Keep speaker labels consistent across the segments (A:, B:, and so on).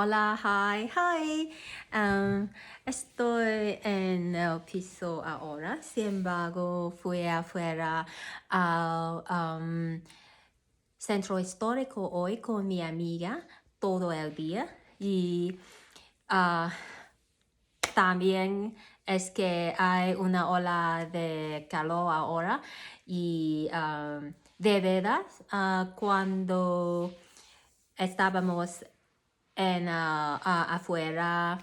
A: Hola, hi. Estoy en el piso ahora. Sin embargo, fui afuera al centro histórico hoy con mi amiga todo el día. Y también es que hay una ola de calor ahora. Y de verdad, cuando estábamos afuera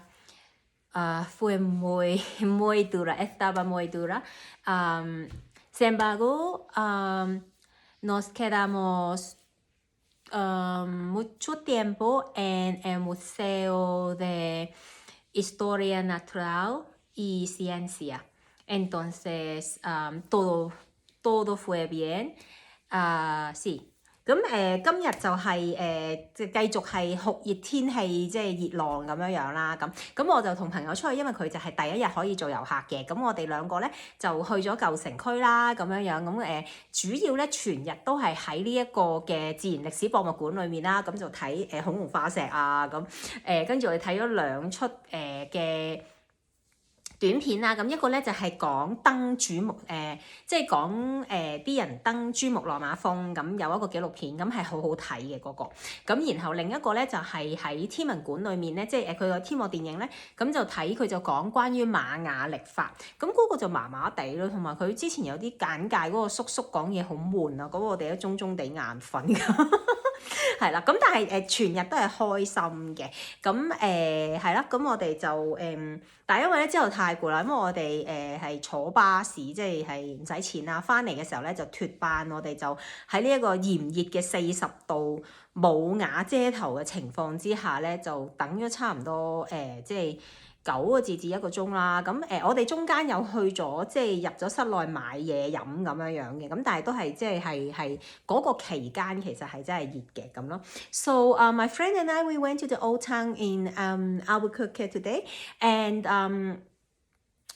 A: fue muy dura, estaba muy dura. Sin embargo, nos quedamos mucho tiempo en el Museo de Historia Natural y Ciencia. Entonces, todo fue bien. Sí.咁今日就係即係繼續係酷熱天氣，即係熱浪咁樣啦。咁我就同朋友出去，因為佢就係第一日可以做遊客嘅。咁我哋兩個咧就去咗舊城區啦，咁樣。咁主要咧全日都係喺呢一個嘅自然歷史博物館裏面啦。咁就睇恐龍化石啊，跟住我哋睇咗兩出嘅短片啦，咁一個咧就係講登珠穆即係講啲人登珠穆朗瑪峰，咁有一個紀錄片，咁係好好睇嘅嗰個。咁然後另一個咧就係喺天文館裏面咧，即係佢個天幕電影咧，咁就睇佢就講關於瑪雅曆法，咁嗰個就麻麻地咯，同埋佢之前有啲簡介嗰個叔叔講嘢好悶啊，嗰個我哋都中地眼瞓㗎。係啦，咁但係全日都係開心嘅，咁係啦，咁我哋就但係因為咧之後太攰啦，因為我哋係坐巴士，即係唔使錢啦，翻嚟嘅時候咧就脫班，我哋就喺呢一個炎熱嘅40度冇瓦遮頭嘅情況之下咧，就等咗差唔多即係9個字至1個鐘啦。咁我哋中間有去咗即係入咗室內買嘢飲咁樣嘅，咁但係都係即係嗰個期間其實係真係熱嘅咁咯。So my friend and I we went to the old town in Albuquerque today, and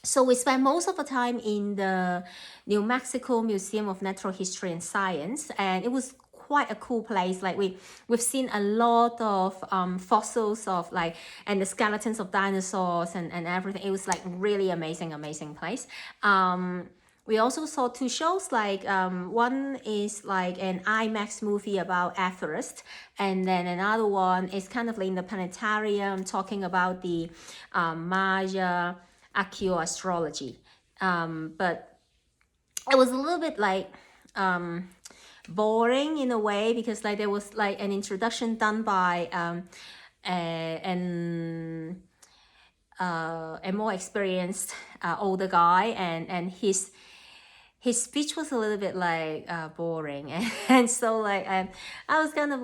A: so we spent most of the time in the New Mexico Museum of Natural History and Science, and it was quite a cool place. Like we've seen a lot of fossils of and the skeletons of dinosaurs and everything. It was like really amazing place. We also saw 2 shows, one is like an IMAX movie about Everest, and then another one is kind of like in the planetarium talking about the Maya archaeoastrology. But it was a little bit boring in a way, because there was an introduction done by a more experienced older guy, and his speech was a little bit boring, and so I was kind of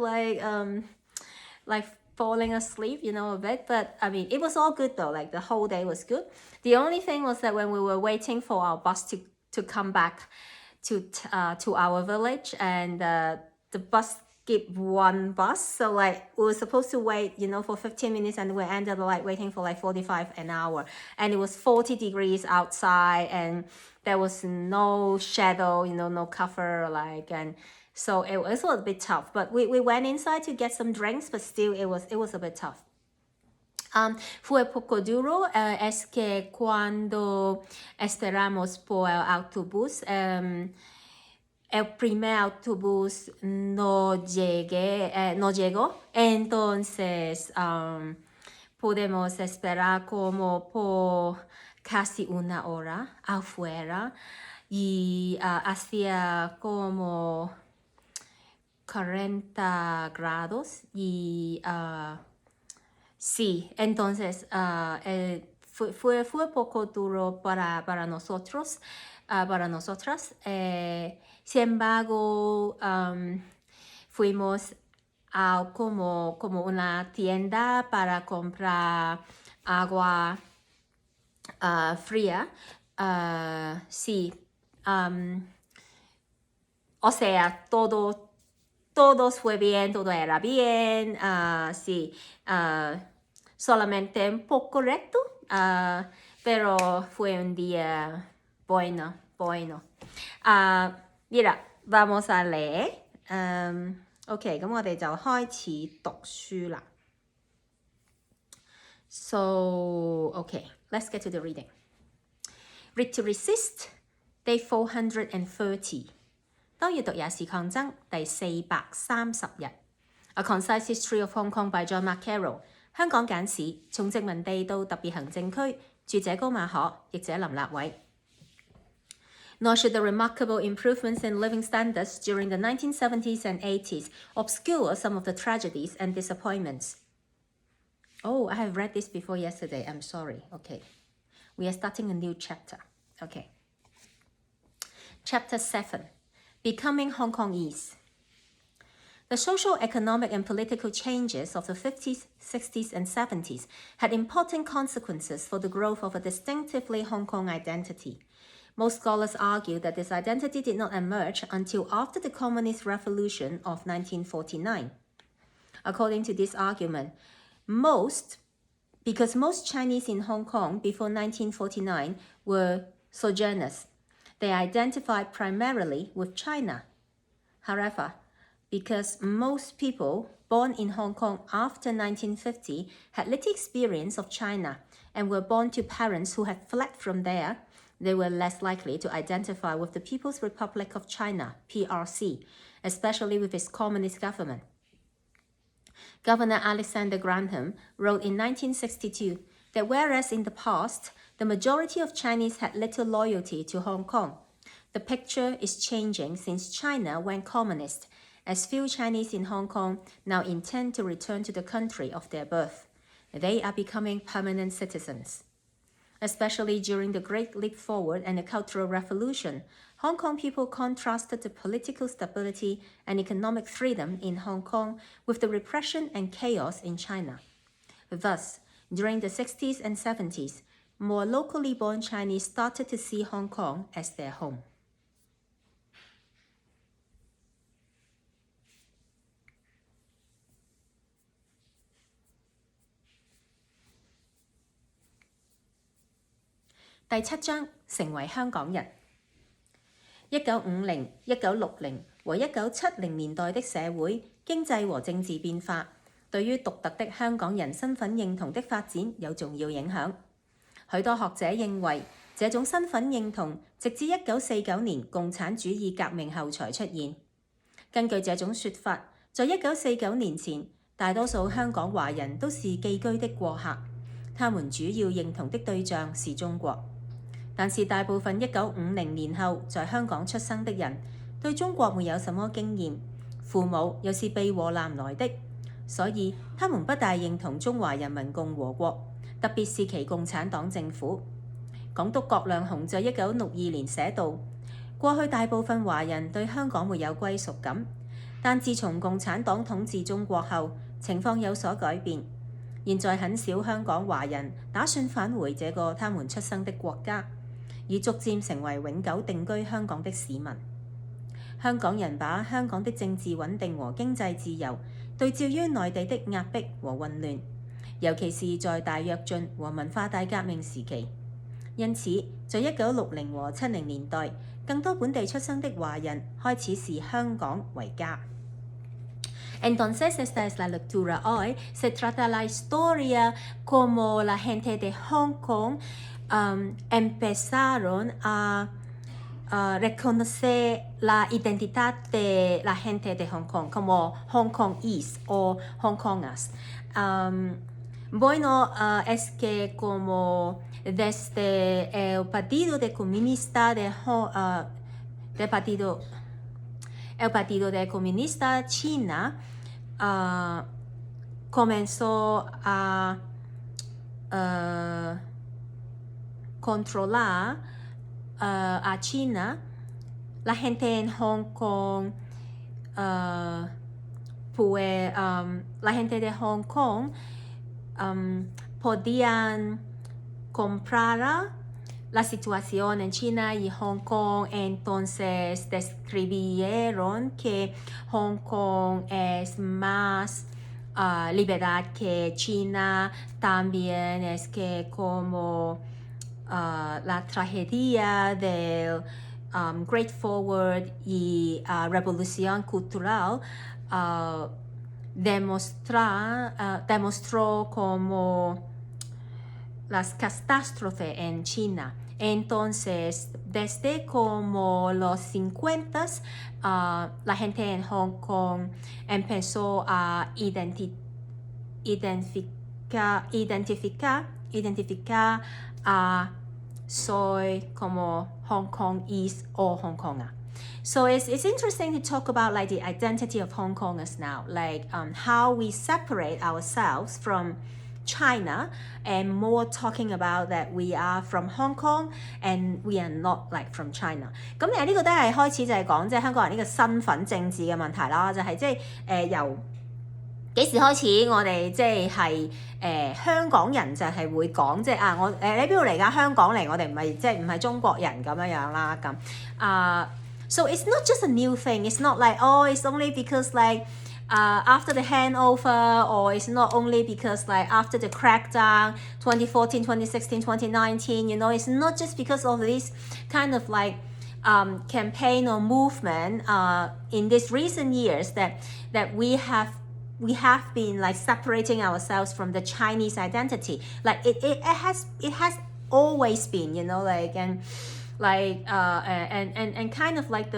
A: falling asleep, a bit. But I mean, it was all good though. The whole day was good. The only thing was that when we were waiting for our bus to come back to our village, and the bus skipped one bus, so we were supposed to wait for 15 minutes, and we ended up waiting for 45 an hour, and it was 40 degrees outside, and there was no shadow, no cover, and so it was a bit tough. But we went inside to get some drinks, but still it was a bit tough. Fue poco duro, es que cuando esperamos por el autobús, el primer autobús no llegó, entonces podemos esperar como por casi 1 hora afuera, y hacía como 40 grados, y sí, entonces fue poco duro para nosotros, para nosotras. Sin embargo, fuimos a como una tienda para comprar agua fría. Sí, o sea, todo fue bien, todo era bien, sí, solamente un poco recto, pero fue un día bueno. Mira, vamos a leer. OK， 咁我哋就開始讀書啦。So, okay, let's get to the reading. Read to Resist, Day 430. 當閱讀也是抗爭第430日。A Concise History of Hong Kong by John Carroll. 香港簡史，從殖民地到特別行政區，著者高馬可，譯者林立偉。Nor should the remarkable improvements in living standards during the 1970s and 80s obscure some of the tragedies and disappointments. Oh, I have read this before yesterday. I'm sorry. Okay. We are starting a new chapter. Okay. Chapter 7. Becoming Hong Kongese. The social, economic, and political changes of the 50s, 60s, and 70s had important consequences for the growth of a distinctively Hong Kong identity. Most scholars argue that this identity did not emerge until after the Communist Revolution of 1949. According to this argument, because most Chinese in Hong Kong before 1949 were sojourners, they identified primarily with China. However, because most people born in Hong Kong after 1950 had little experience of China and were born to parents who had fled from there, they were less likely to identify with the People's Republic of China, PRC, especially with its communist government. Governor Alexander Grantham wrote in 1962 that whereas in the past, the majority of Chinese had little loyalty to Hong Kong, the picture is changing since China went communist, as few Chinese in Hong Kong now intend to return to the country of their birth. They are becoming permanent citizens. Especially during the Great Leap Forward and the Cultural Revolution, Hong Kong people contrasted the political stability and economic freedom in Hong Kong with the repression and chaos in China. Thus, during the 60s and 70s, more locally born Chinese started to see Hong Kong as their home.第7章成為香港人。1950、1960和1970年代的社會、經濟和政治變化，對於獨特的香港人身份認同的發展有重要影響。許多學者認為，這種身份認同直至1949年共產主義革命後才出現。根據這種說法，在1949年前，大多數香港華人都是寄居的過客，他們主要認同的對象是中國。但是大部分1950年後在香港出生的人對中國沒有什麼經驗，父母又是避禍南來的，所以他們不大認同中華人民共和國，特別是其共產黨政府。港督葛量洪在1962年寫道：過去大部分華人對香港沒有歸屬感，但自從共產黨統治中國後，情況有所改變。現在很少香港華人打算返回這個他們出生的國家，而逐漸成為永久定居香港的市民。香港人把香港的政治穩定和經濟自由對照於內地的壓迫和混亂，尤其是在大躍進和文化大革命時期。因此，在1960和70年代，更多本地出生的華人開始視香港為家。Entonces, esta es la lectura hoy. Se trata la historia como la gente de Hong Kong empezaron a reconocer la identidad de la gente de Hong Kong como Hong Kongese o Hong Kongers. Bueno, es que como desde el Partido de Comunista el Partido de Comunista China comenzó a controlar a China, la gente en Hong Kong, pues la gente de Hong Kong podían comprar la situación en China y Hong Kong, entonces describieron que Hong Kong es más libertad que China, también es que como la tragedia del Great Forward y Revolución Cultural demostró como las catástrofes en China. Entonces, desde como los 50, la gente en Hong Kong empezó a identificar a soy como Hong Kongese or Hong Konger. So it's interesting to talk about like the identity of Hong Kongers now, like how we separate ourselves from China and more talking about that we are from Hong Kong and we are not like from China. 咁呢個都係開始就係講即係香港人呢個身份政治嘅問題啦，就係即係由幾時開始我哋即係香港人就係會講即係我你邊度嚟㗎？香港嚟，我哋唔係中國人咁樣樣啦咁So it's not just a new thing. It's not like it's only because like after the handover, or it's not only because like after the crackdown 2014, 2016, 2019, it's not just because of this kind of like campaign or movement in these recent years that we have been like separating ourselves from the Chinese identity. Like it has always been, like and kind of like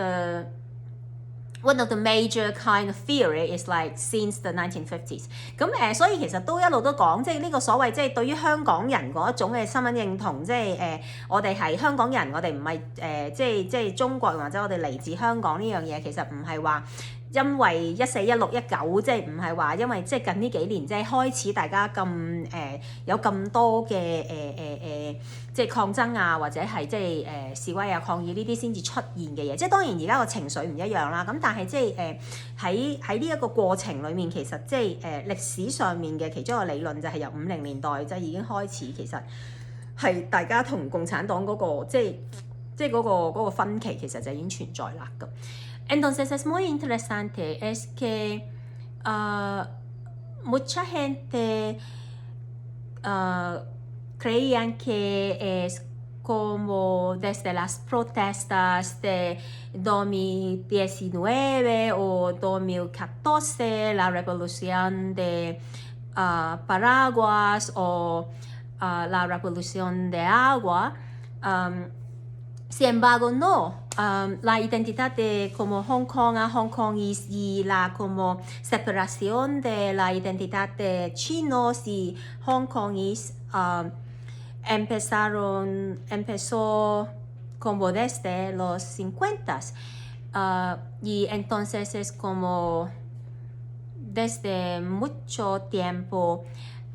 A: one of the major kind of theory is like since the 1950s 咁所以其實都一路都講即係呢個所謂即係對於香港人嗰一種嘅身份認同，即係我哋係香港人，我哋唔係即係中國人或者我哋嚟自香港呢樣嘢，其實唔係話因為14、16、19，即係唔係話因為即係近呢幾年即係開始大家咁有咁多嘅即係抗爭啊，或者係即係示威啊、抗議呢啲先至出現嘅嘢。即係當然而家個情緒唔一樣啦，咁但係即係喺呢一個過程裡面，其實即係歷史上面嘅其中一個理論就係由50年代即係已經開始，其實係大家同共產黨嗰個即係嗰個分歧其實就已經存在啦咁。Entonces es muy interesante es que mucha gente creían que es como desde las protestas de 2019 o 2014, la revolución de Paraguas o la revolución de agua. Sin embargo, no. La identidad de como Hong Kong a Hong Kongese y la como separación de la identidad de chinos y Hong Kongese empezó como desde los 50 y entonces es como desde mucho tiempo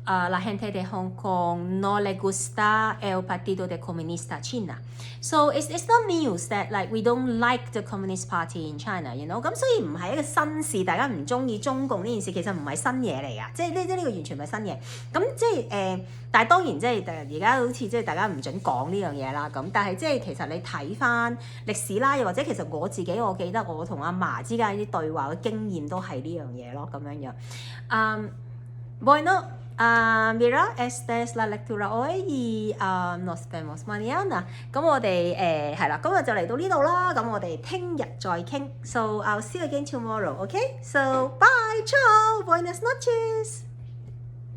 A: la gente de Hong Kong no le gusta el Partido de Comunista China. So it's not news that like we don't like the Communist Party in China, 咁所以唔係一個新事，大家唔中意中共呢件事其實唔係新嘢嚟㗎，即係呢個完全唔係新嘢。咁即係但係當然即係而家好似即係大家唔準講呢樣嘢啦。咁但係即係其實你睇翻歷史啦，又或者其實我自己我記得我同阿嫲之間啲對話嘅經驗都係呢樣嘢咯，咁樣樣。Bueno。Mira, esta es la lectura hoy y nos vemos mañana. 咁我哋係啦，今日就嚟到呢度啦。咁我哋聽日再傾。So I'll see you again tomorrow, okay? So bye, ciao, buenas noches.